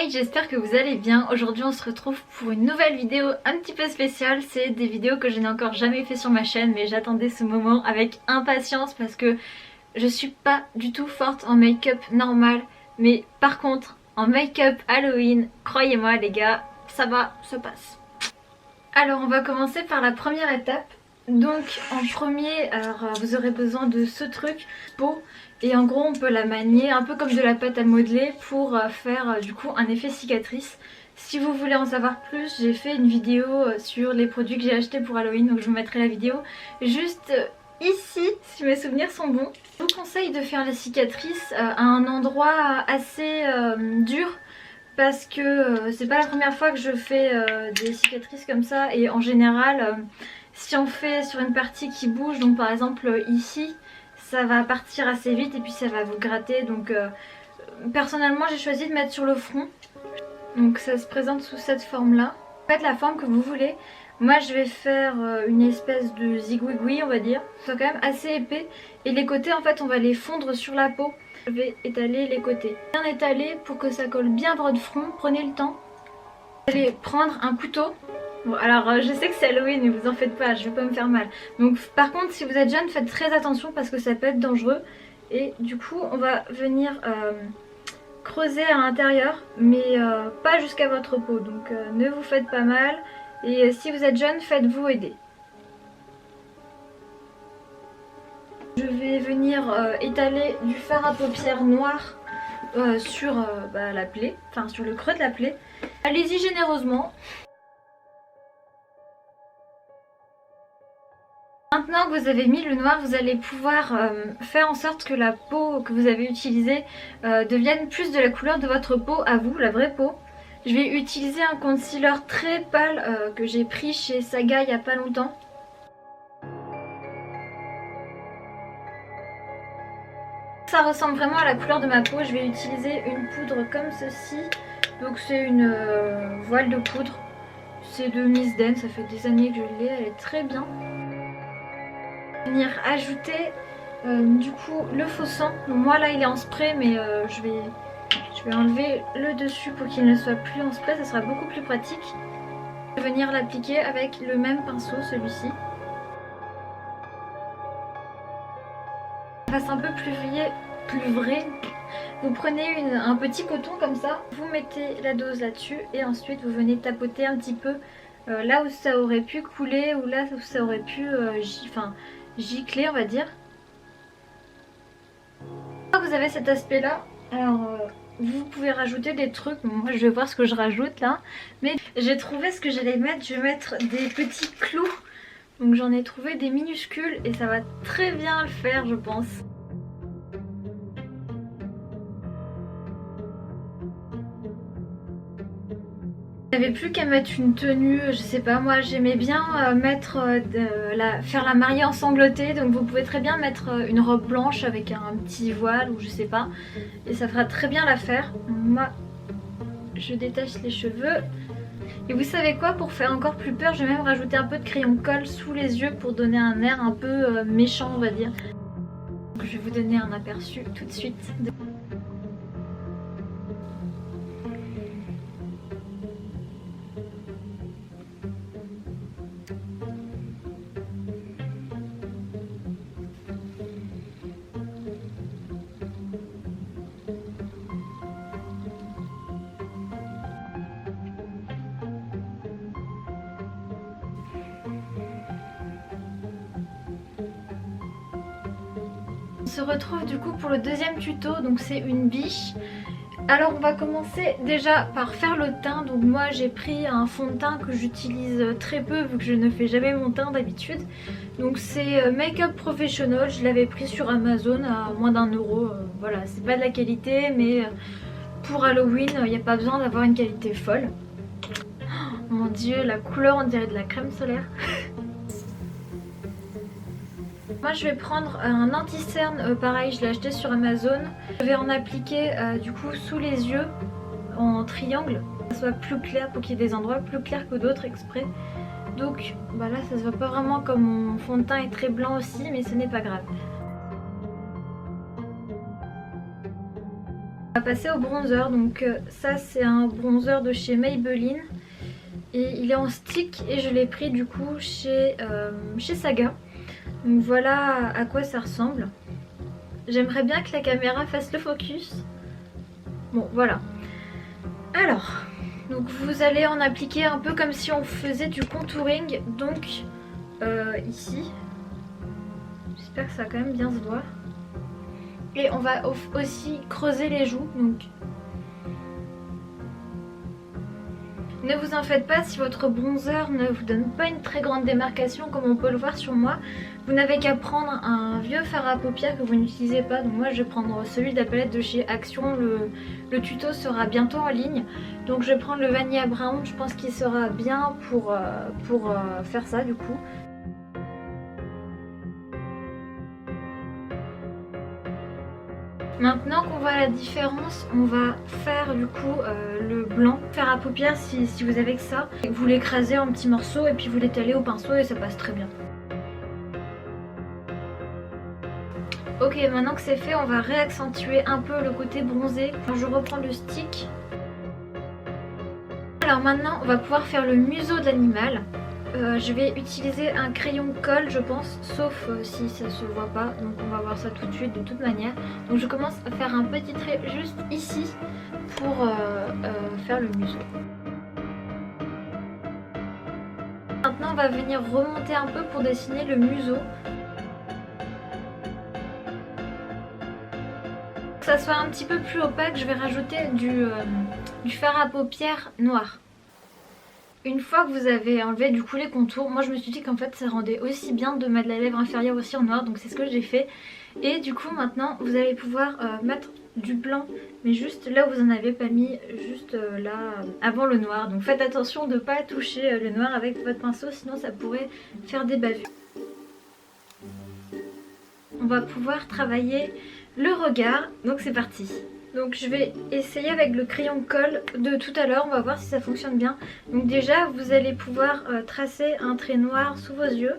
Hi, j'espère que vous allez bien. Aujourd'hui on se retrouve pour une nouvelle vidéo un petit peu spéciale. C'est des vidéos que je n'ai encore jamais fait sur ma chaîne, mais j'attendais ce moment avec impatience parce que je suis pas du tout forte en make-up normal. Mais par contre en make-up Halloween, croyez-moi les gars, ça va, ça passe. Alors on va commencer par la première étape. Donc en premier, alors vous aurez besoin de ce truc, peau. Et en gros on peut la manier un peu comme de la pâte à modeler pour faire du coup un effet cicatrice. Si vous voulez en savoir plus, j'ai fait une vidéo sur les produits que j'ai achetés pour Halloween, donc je vous mettrai la vidéo juste ici si mes souvenirs sont bons. Je vous conseille de faire la cicatrice à un endroit assez dur parce que c'est pas la première fois que je fais des cicatrices comme ça, et en général si on fait sur une partie qui bouge, donc par exemple ici, ça va partir assez vite et puis ça va vous gratter. Donc personnellement j'ai choisi de mettre sur le front. Donc ça se présente sous cette forme là. Faites la forme que vous voulez. Moi je vais faire une espèce de zigouigoui on va dire. C'est quand même assez épais. Et les côtés en fait on va les fondre sur la peau. Je vais étaler les côtés. Bien étaler pour que ça colle bien à votre front. Prenez le temps. Vous allez prendre un couteau. Bon alors je sais que c'est Halloween mais vous en faites pas, je vais pas me faire mal. Donc par contre si vous êtes jeune faites très attention parce que ça peut être dangereux. Et du coup on va venir creuser à l'intérieur mais pas jusqu'à votre peau. Donc ne vous faites pas mal. Et si vous êtes jeune faites-vous aider. Je vais venir étaler du fard à paupières noir sur la plaie, enfin sur le creux de la plaie. Allez-y généreusement. Maintenant que vous avez mis le noir, vous allez pouvoir faire en sorte que la peau que vous avez utilisée devienne plus de la couleur de votre peau à vous, la vraie peau. Je vais utiliser un concealer très pâle que j'ai pris chez Saga il n'y a pas longtemps. Ça ressemble vraiment à la couleur de ma peau. Je vais utiliser une poudre comme ceci. Donc c'est une voile de poudre. C'est de Miss Den, ça fait des années que je l'ai, elle est très bien. Venir ajouter du coup le faux sang. Donc moi là il est en spray mais je vais enlever le dessus pour qu'il ne soit plus en spray, ça sera beaucoup plus pratique. Je vais venir l'appliquer avec le même pinceau, celui-ci. Fasse un peu plus vrai. Vous prenez un petit coton comme ça, vous mettez la dose là-dessus et ensuite vous venez tapoter un petit peu là où ça aurait pu couler ou là où ça aurait pu gicler on va dire. Vous avez cet aspect là, alors vous pouvez rajouter des trucs. Moi je vais voir ce que je rajoute là, mais j'ai trouvé ce que j'allais mettre. Je vais mettre des petits clous, donc j'en ai trouvé des minuscules et ça va très bien le faire je pense. J'avais plus qu'à mettre une tenue, je sais pas, moi j'aimais bien faire la mariée ensanglantée, donc vous pouvez très bien mettre une robe blanche avec un petit voile ou je sais pas, et ça fera très bien l'affaire. Moi je détache les cheveux. Et vous savez quoi, pour faire encore plus peur, je vais même rajouter un peu de crayon colle sous les yeux pour donner un air un peu méchant on va dire. Donc, je vais vous donner un aperçu tout de suite. On se retrouve du coup pour le deuxième tuto, donc c'est une biche. Alors on va commencer déjà par faire le teint. Donc moi j'ai pris un fond de teint que j'utilise très peu vu que je ne fais jamais mon teint d'habitude. Donc c'est Make Up Professional, je l'avais pris sur Amazon à moins d'1 €. Voilà, c'est pas de la qualité mais pour Halloween il n'y a pas besoin d'avoir une qualité folle. Oh, mon dieu, la couleur on dirait de la crème solaire. Moi je vais prendre un anti-cerne, pareil je l'ai acheté sur Amazon. Je vais en appliquer du coup sous les yeux en triangle, pour que ça soit plus clair, pour qu'il y ait des endroits plus clairs que d'autres exprès. Donc là ça se voit pas vraiment comme mon fond de teint est très blanc aussi, mais ce n'est pas grave. On va passer au bronzer. Donc ça c'est un bronzer de chez Maybelline. Et il est en stick et je l'ai pris du coup chez Saga. Donc voilà à quoi ça ressemble. J'aimerais bien que la caméra fasse le focus. Bon voilà. Alors, donc vous allez en appliquer un peu comme si on faisait du contouring. Donc ici. J'espère que ça va quand même bien se voir. Et on va aussi creuser les joues. Donc ne vous en faites pas si votre bronzer ne vous donne pas une très grande démarcation comme on peut le voir sur moi. Vous n'avez qu'à prendre un vieux fard à paupières que vous n'utilisez pas. Donc moi je vais prendre celui de la palette de chez Action. Le tuto sera bientôt en ligne. Donc je vais prendre le Vanilla Brown. Je pense qu'il sera bien pour faire ça du coup. Maintenant qu'on voit la différence, on va faire du coup le blanc. Faire à paupières si vous avez que ça. Vous l'écrasez en petits morceaux et puis vous l'étalez au pinceau et ça passe très bien. Ok, maintenant que c'est fait, on va réaccentuer un peu le côté bronzé. Je reprends le stick. Alors maintenant, on va pouvoir faire le museau de l'animal. Je vais utiliser un crayon colle je pense, sauf si ça se voit pas, donc on va voir ça tout de suite de toute manière. Donc je commence à faire un petit trait juste ici pour faire le museau. Maintenant on va venir remonter un peu pour dessiner le museau. Pour que ça soit un petit peu plus opaque, je vais rajouter du fard à paupières noir. Une fois que vous avez enlevé du coup les contours, moi je me suis dit qu'en fait ça rendait aussi bien de mettre la lèvre inférieure aussi en noir, donc c'est ce que j'ai fait. Et du coup maintenant vous allez pouvoir mettre du blanc, mais juste là où vous en avez pas mis, juste là avant le noir. Donc faites attention de ne pas toucher le noir avec votre pinceau, sinon ça pourrait faire des bavures. On va pouvoir travailler le regard, donc c'est parti. Donc je vais essayer avec le crayon colle de tout à l'heure, on va voir si ça fonctionne bien. Donc déjà vous allez pouvoir tracer un trait noir sous vos yeux.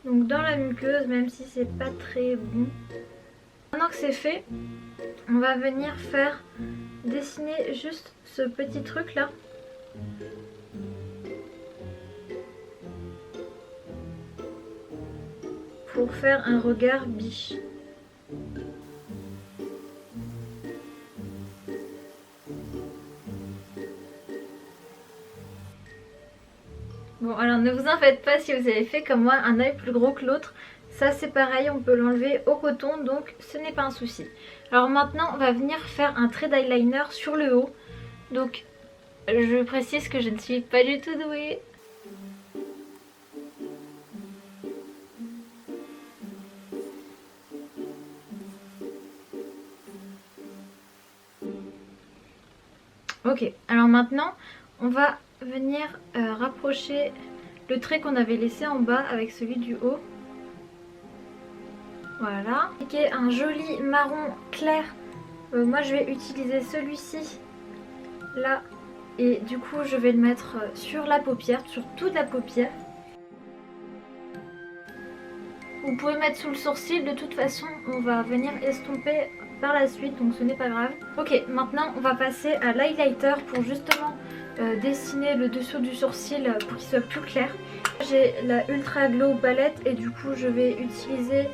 Donc dans la muqueuse, même si c'est pas très bon. Maintenant que c'est fait, on va venir faire dessiner juste ce petit truc là. Pour faire un regard biche. Bon alors ne vous en faites pas si vous avez fait comme moi un œil plus gros que l'autre. Ça c'est pareil, on peut l'enlever au coton, donc ce n'est pas un souci. Alors maintenant on va venir faire un trait d'eyeliner sur le haut. Donc je précise que je ne suis pas du tout douée. Ok, alors maintenant on va venir rapprocher le trait qu'on avait laissé en bas avec celui du haut. Voilà. Appliquer un joli marron clair. Moi je vais utiliser celui-ci là et du coup je vais le mettre sur la paupière, sur toute la paupière. Vous pouvez mettre sous le sourcil, de toute façon on va venir estomper par la suite, donc ce n'est pas grave. Ok, maintenant on va passer à l'highlighter pour justement dessiner le dessous du sourcil pour qu'il soit plus clair. J'ai la Ultra Glow palette et du coup je vais utiliser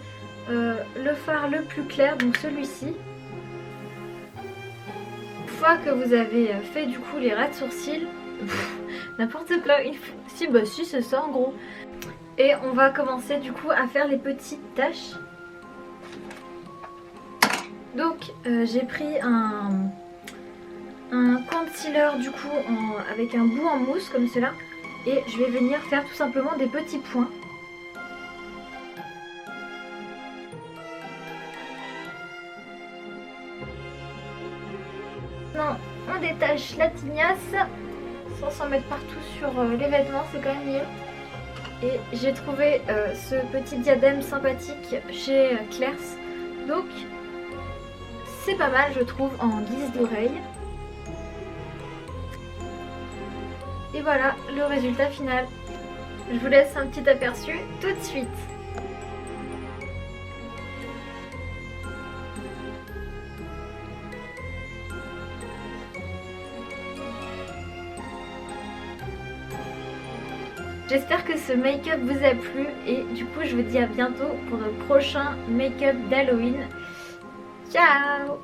le fard le plus clair, donc celui-ci. Une fois que vous avez fait du coup les ras de sourcils, n'importe quoi, si bah si c'est ça en gros. Et on va commencer du coup à faire les petites taches. Donc j'ai pris un concealer du coup avec un bout en mousse comme cela. Et je vais venir faire tout simplement des petits points. Maintenant on détache la tignasse sans s'en mettre partout sur les vêtements, c'est quand même mieux. Et j'ai trouvé ce petit diadème sympathique chez Claire's. Donc c'est pas mal je trouve en guise d'oreille. Et voilà le résultat final. Je vous laisse un petit aperçu tout de suite. J'espère que ce make-up vous a plu et du coup je vous dis à bientôt pour le prochain make-up d'Halloween. Ciao!